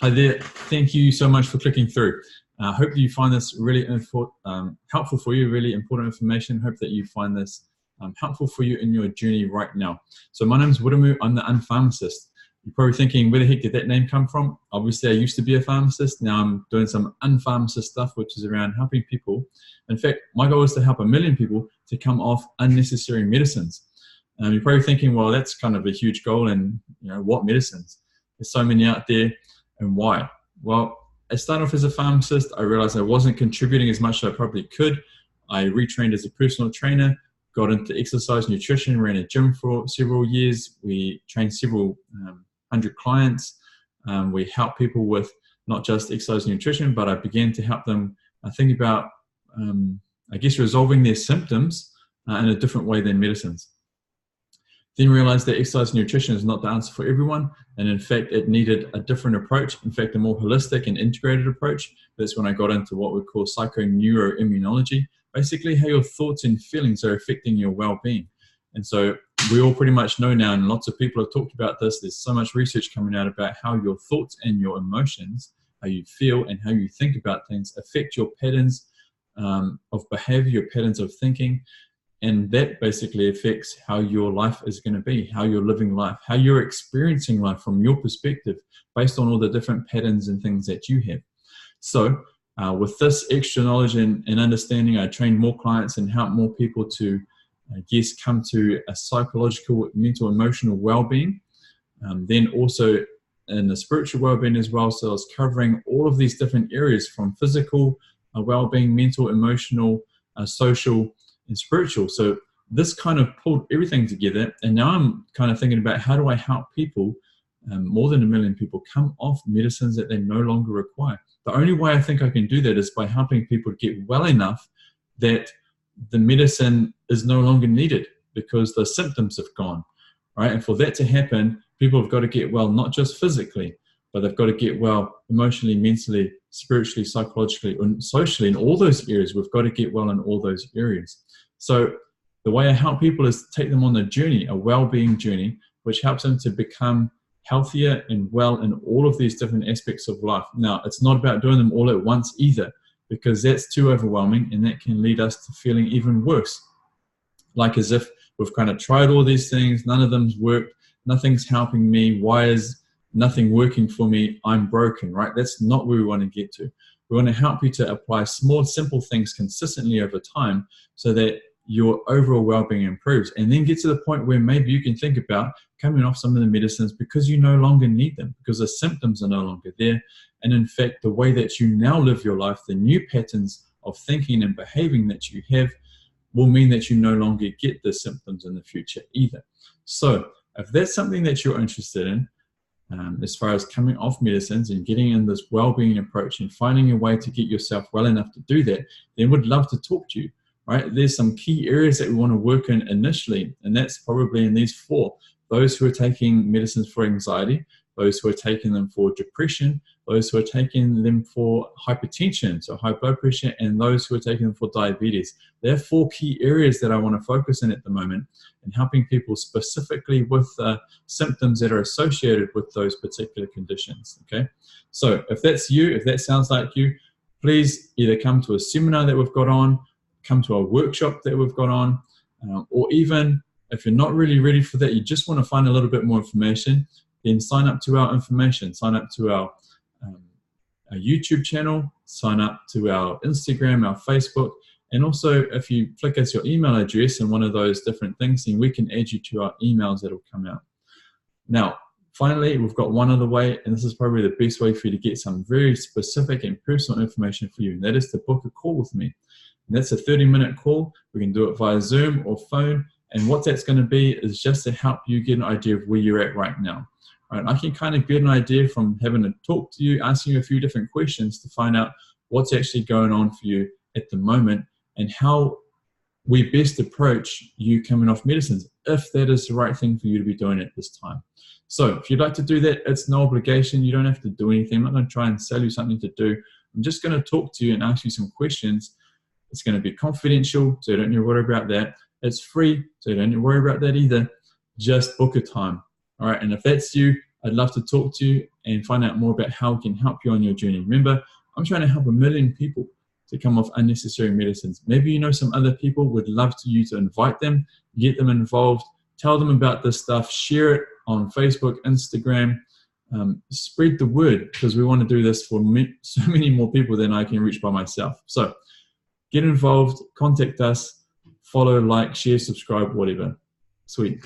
Hi there. Thank you so much for clicking through. I hope that you find this really helpful for you, really important information. Hope that you find this helpful for you in your journey right now. So my name is Wiramu. I'm the unpharmacist. You're probably thinking, where the heck did that name come from? Obviously, I used to be a pharmacist. Now I'm doing some unpharmacist stuff, which is around helping people. In fact, my goal is to help 1 million people to come off unnecessary medicines. You're probably thinking, well, that's kind of a huge goal, and what medicines? There's so many out there, and why? Well, I started off as a pharmacist. I realized I wasn't contributing as much as I probably could. I retrained as a personal trainer, got into exercise nutrition, ran a gym for several years. We trained several hundred clients. We help people with not just exercise and nutrition, but I began to help them think about, resolving their symptoms in a different way than medicines. Then realized that exercise and nutrition is not the answer for everyone, and in fact it needed a different approach, in fact a more holistic and integrated approach. That's when I got into what we call psychoneuroimmunology, basically how your thoughts and feelings are affecting your well-being. And so we all pretty much know now, and lots of people have talked about this, there's so much research coming out about how your thoughts and your emotions, how you feel and how you think about things, affect your patterns of behavior, your patterns of thinking. And that basically affects how your life is going to be, how you're living life, how you're experiencing life from your perspective, based on all the different patterns and things that you have. So with this extra knowledge and understanding, I train more clients and help more people to, come to a psychological, mental, emotional well-being. Then also in the spiritual well-being as well. So I was covering all of these different areas, from physical well-being, mental, emotional, social, and spiritual. So this kind of pulled everything together, and now I'm kind of thinking about how do I help people, more than 1 million people, come off medicines that they no longer require. The only way I think I can do that is by helping people get well enough that the medicine is no longer needed because the symptoms have gone, right? And for that to happen, people have got to get well, not just physically, but they've got to get well emotionally, mentally, spiritually, psychologically, and socially. In all those areas, we've got to get well in all those areas. So the way I help people is take them on a journey, a well-being journey, which helps them to become healthier and well in all of these different aspects of life. Now, it's not about doing them all at once either, because that's too overwhelming, and that can lead us to feeling even worse. Like as if we've kind of tried all these things, none of them's worked, nothing's helping me, why is nothing working for me, I'm broken, right? That's not where we want to get to. We want to help you to apply small, simple things consistently over time so that your overall well-being improves, and then get to the point where maybe you can think about coming off some of the medicines because you no longer need them, because the symptoms are no longer there. And in fact, the way that you now live your life, the new patterns of thinking and behaving that you have, will mean that you no longer get the symptoms in the future either. So if that's something that you're interested in, as far as coming off medicines and getting in this well-being approach and finding a way to get yourself well enough to do that, then we'd love to talk to you, right? There's some key areas that we want to work in initially, and that's probably in these 4. Those who are taking medicines for anxiety, those who are taking them for depression, those who are taking them for hypertension, so high blood pressure, and those who are taking them for diabetes. There are 4 key areas that I want to focus in at the moment, and helping people specifically with symptoms that are associated with those particular conditions, okay? So if that's you, if that sounds like you, please either come to a seminar that we've got on, come to a workshop that we've got on, or even if you're not really ready for that, you just want to find a little bit more information, then sign up to our information, sign up to our YouTube channel, sign up to our Instagram, our Facebook, and also if you flick us your email address in one of those different things, then we can add you to our emails that will come out. Now, finally, we've got one other way, and this is probably the best way for you to get some very specific and personal information for you, and that is to book a call with me. And that's a 30-minute call. We can do it via Zoom or phone, and what that's going to be is just to help you get an idea of where you're at right now. Right, I can kind of get an idea from having a talk to you, asking you a few different questions to find out what's actually going on for you at the moment and how we best approach you coming off medicines, if that is the right thing for you to be doing at this time. So if you'd like to do that, it's no obligation. You don't have to do anything. I'm not going to try and sell you something to do. I'm just going to talk to you and ask you some questions. It's going to be confidential, so you don't need to worry about that. It's free, so you don't need to worry about that either. Just book a time. All right, and if that's you, I'd love to talk to you and find out more about how we can help you on your journey. Remember, I'm trying to help 1 million people to come off unnecessary medicines. Maybe you know some other people, would love you to invite them, get them involved, tell them about this stuff, share it on Facebook, Instagram, spread the word, because we want to do this for so many more people than I can reach by myself. So get involved, contact us, follow, like, share, subscribe, whatever. Sweet.